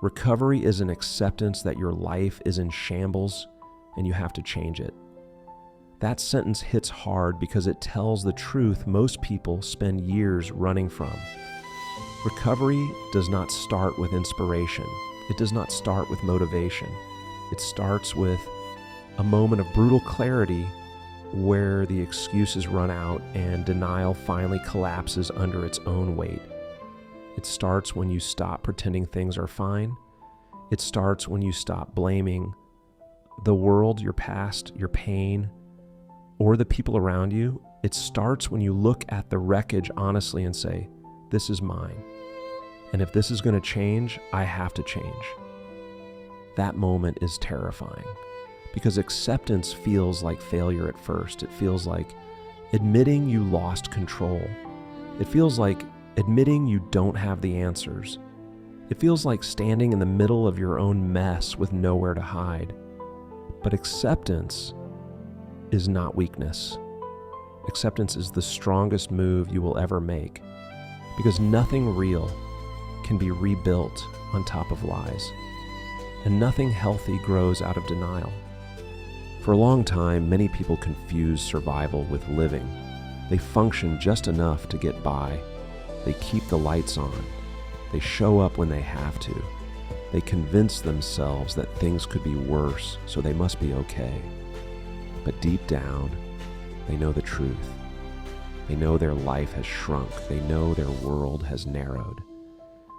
Recovery is an acceptance that your life is in shambles and you have to change it. That sentence hits hard because it tells the truth most people spend years running from. Recovery does not start with inspiration. It does not start with motivation. It starts with a moment of brutal clarity where the excuses run out and denial finally collapses under its own weight. It starts when you stop pretending things are fine. It starts when you stop blaming the world, your past, your pain, or the people around you. It starts when you look at the wreckage honestly and say, this is mine. And if this is going to change, I have to change. That moment is terrifying because acceptance feels like failure at first. It feels like admitting you lost control. It feels like admitting you don't have the answers. It feels like standing in the middle of your own mess with nowhere to hide. But acceptance is not weakness. Acceptance is the strongest move you will ever make because nothing real can be rebuilt on top of lies, and nothing healthy grows out of denial. For a long time, many people confuse survival with living. They function just enough to get by. They keep the lights on. They show up when they have to. They convince themselves that things could be worse, so they must be okay. But deep down, they know the truth. They know their life has shrunk. They know their world has narrowed.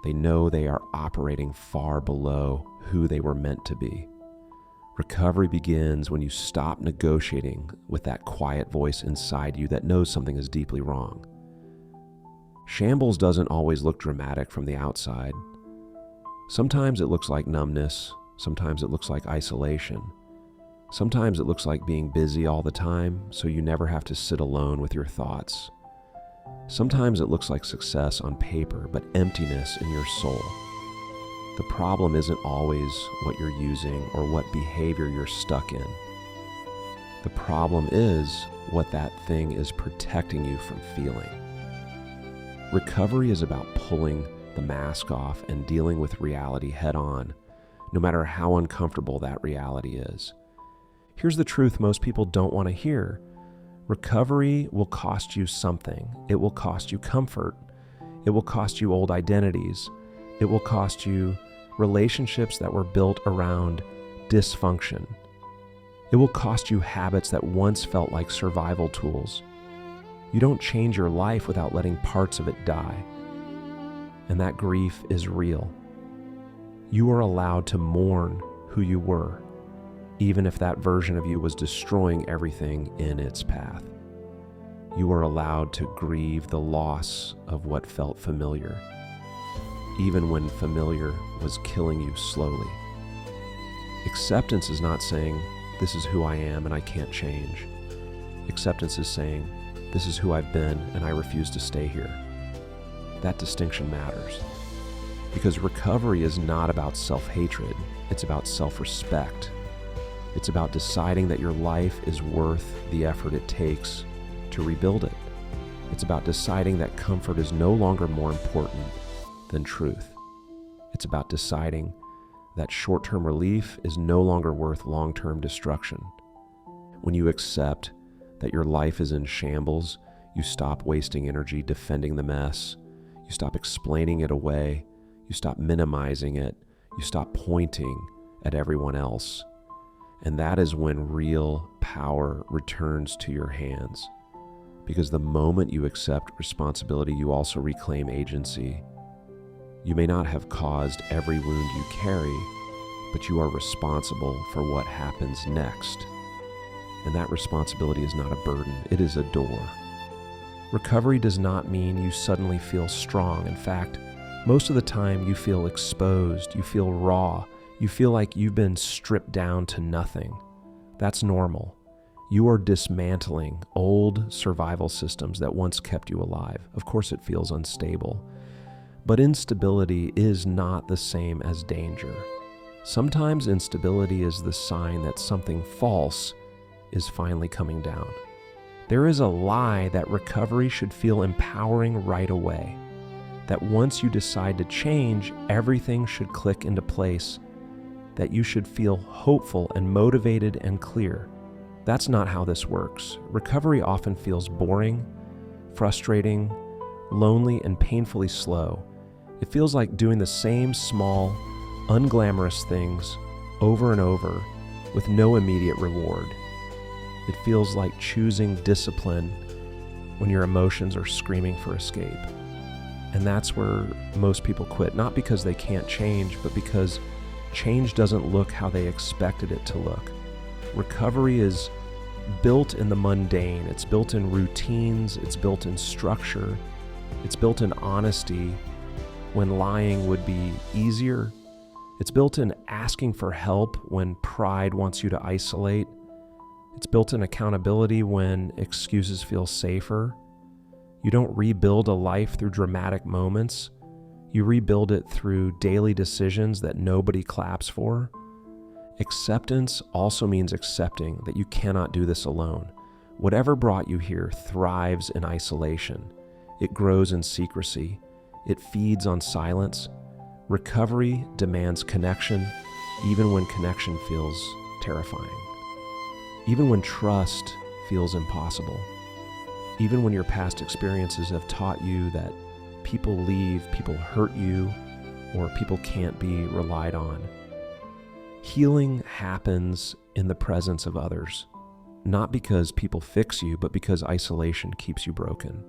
They know they are operating far below who they were meant to be. Recovery begins when you stop negotiating with that quiet voice inside you that knows something is deeply wrong. Shambles doesn't always look dramatic from the outside. Sometimes it looks like numbness. Sometimes it looks like isolation. Sometimes it looks like being busy all the time, so you never have to sit alone with your thoughts. Sometimes it looks like success on paper, but emptiness in your soul. The problem isn't always what you're using or what behavior you're stuck in. The problem is what that thing is protecting you from feeling. Recovery is about pulling the mask off and dealing with reality head on, no matter how uncomfortable that reality is. Here's the truth most people don't want to hear. Recovery will cost you something. It will cost you comfort. It will cost you old identities. It will cost you relationships that were built around dysfunction. It will cost you habits that once felt like survival tools. You don't change your life without letting parts of it die. And that grief is real. You are allowed to mourn who you were, even if that version of you was destroying everything in its path. You are allowed to grieve the loss of what felt familiar, even when familiar was killing you slowly. Acceptance is not saying, this is who I am and I can't change. Acceptance is saying, this is who I've been and I refuse to stay here. That distinction matters because recovery is not about self-hatred. It's about self-respect. It's about deciding that your life is worth the effort it takes to rebuild it. It's about deciding that comfort is no longer more important than truth. It's about deciding that short-term relief is no longer worth long-term destruction. When you accept that your life is in shambles, you stop wasting energy defending the mess. You stop explaining it away. You stop minimizing it. You stop pointing at everyone else. And that is when real power returns to your hands. Because the moment you accept responsibility, you also reclaim agency. You may not have caused every wound you carry, but you are responsible for what happens next. And that responsibility is not a burden, it is a door. Recovery does not mean you suddenly feel strong. In fact, most of the time you feel exposed, you feel raw, you feel like you've been stripped down to nothing. That's normal. You are dismantling old survival systems that once kept you alive. Of course it feels unstable, but instability is not the same as danger. Sometimes instability is the sign that something false is finally coming down. There is a lie that recovery should feel empowering right away. that once you decide to change, everything should click into place, that you should feel hopeful and motivated and clear. That's not how this works. Recovery often feels boring, frustrating, lonely, and painfully slow. It feels like doing the same small, unglamorous things over and over with no immediate reward. It feels like choosing discipline when your emotions are screaming for escape. And that's where most people quit, not because they can't change, but because change doesn't look how they expected it to look. Recovery is built in the mundane. It's built in routines. It's built in structure. It's built in honesty when lying would be easier. It's built in asking for help when pride wants you to isolate. It's built in accountability when excuses feel safer. You don't rebuild a life through dramatic moments. You rebuild it through daily decisions that nobody claps for. Acceptance also means accepting that you cannot do this alone. Whatever brought you here thrives in isolation. It grows in secrecy. It feeds on silence. Recovery demands connection, even when connection feels terrifying. Even when trust feels impossible. Even when your past experiences have taught you that people leave, people hurt you, or people can't be relied on. Healing happens in the presence of others, not because people fix you, but because isolation keeps you broken.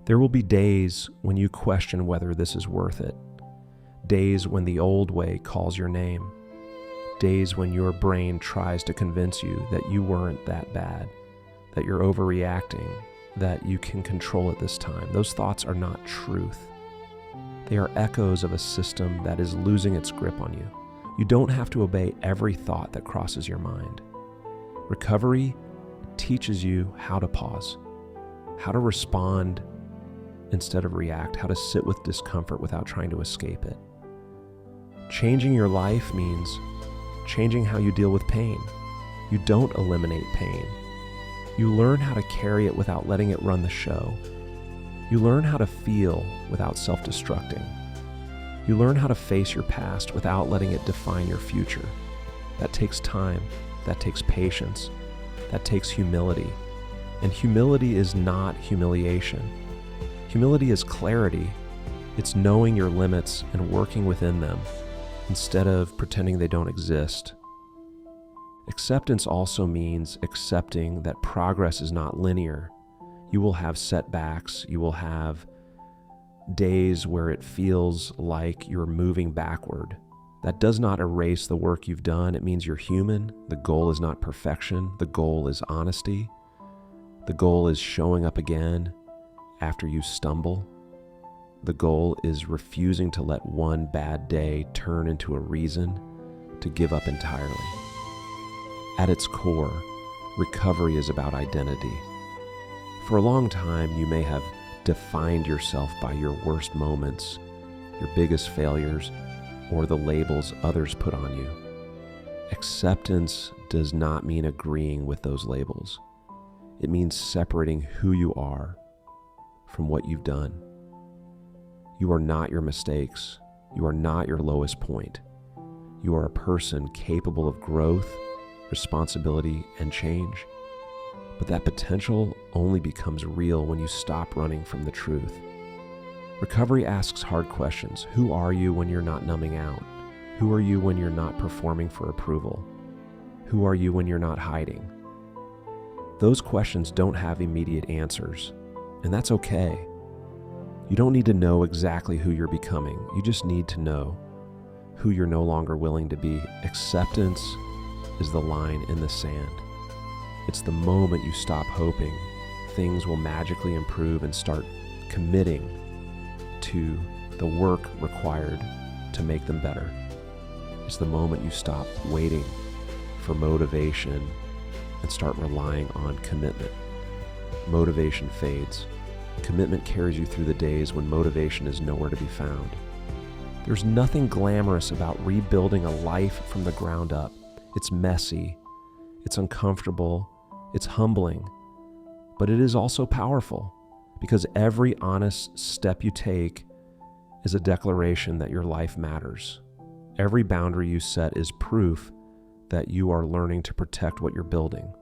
There will be days when you question whether this is worth it. Days when the old way calls your name. Days when your brain tries to convince you that you weren't that bad, that you're overreacting, that you can control it this time. Those thoughts are not truth. They are echoes of a system that is losing its grip on you. You don't have to obey every thought that crosses your mind. Recovery teaches you how to pause, how to respond instead of react, how to sit with discomfort without trying to escape it. Changing your life means changing how you deal with pain. You don't eliminate pain. You learn how to carry it without letting it run the show. You learn how to feel without self-destructing. You learn how to face your past without letting it define your future. That takes time. That takes patience. That takes humility. And humility is not humiliation. Humility is clarity. It's knowing your limits and working within them instead of pretending they don't exist. Acceptance also means accepting that progress is not linear. You will have setbacks. You will have days where it feels like you're moving backward. That does not erase the work you've done. It means you're human. The goal is not perfection. The goal is honesty. The goal is showing up again after you stumble. The goal is refusing to let one bad day turn into a reason to give up entirely. At its core, recovery is about identity. For a long time, you may have defined yourself by your worst moments, your biggest failures, or the labels others put on you. Acceptance does not mean agreeing with those labels. It means separating who you are from what you've done. You are not your mistakes. You are not your lowest point. You are a person capable of growth, responsibility, and change. But that potential only becomes real when you stop running from the truth. Recovery asks hard questions. Who are you when you're not numbing out? Who are you when you're not performing for approval? Who are you when you're not hiding? Those questions don't have immediate answers, and that's okay. You don't need to know exactly who you're becoming. You just need to know who you're no longer willing to be. Acceptance is the line in the sand. It's the moment you stop hoping things will magically improve and start committing to the work required to make them better. It's the moment you stop waiting for motivation and start relying on commitment. Motivation fades. Commitment carries you through the days when motivation is nowhere to be found. There's nothing glamorous about rebuilding a life from the ground up. It's messy, it's uncomfortable, it's humbling, but it is also powerful because every honest step you take is a declaration that your life matters. Every boundary you set is proof that you are learning to protect what you're building.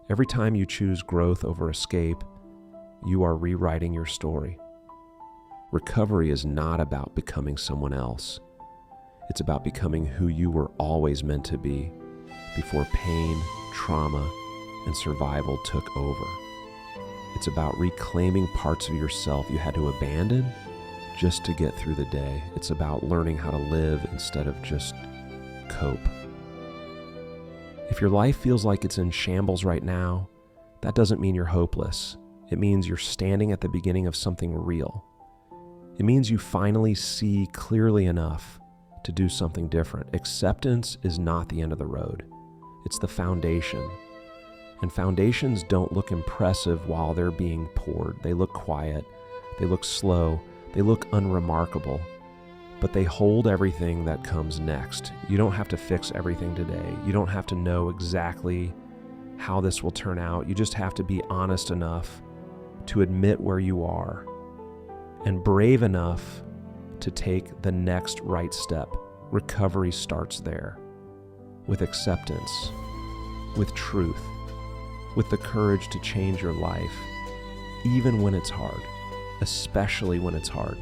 Every time you choose growth over escape, you are rewriting your story. Recovery is not about becoming someone else. It's about becoming who you were always meant to be before pain, trauma, and survival took over. It's about reclaiming parts of yourself you had to abandon just to get through the day. It's about learning how to live instead of just cope. If your life feels like it's in shambles right now, that doesn't mean you're hopeless. It means you're standing at the beginning of something real. It means you finally see clearly enough to do something different. Acceptance is not the end of the road. It's the foundation. And foundations don't look impressive while they're being poured. They look quiet. They look slow. They look unremarkable. But they hold everything that comes next. You don't have to fix everything today. You don't have to know exactly how this will turn out. You just have to be honest enough to admit where you are and brave enough to take the next right step. Recovery starts there, with acceptance, with truth, with the courage to change your life, even when it's hard, especially when it's hard.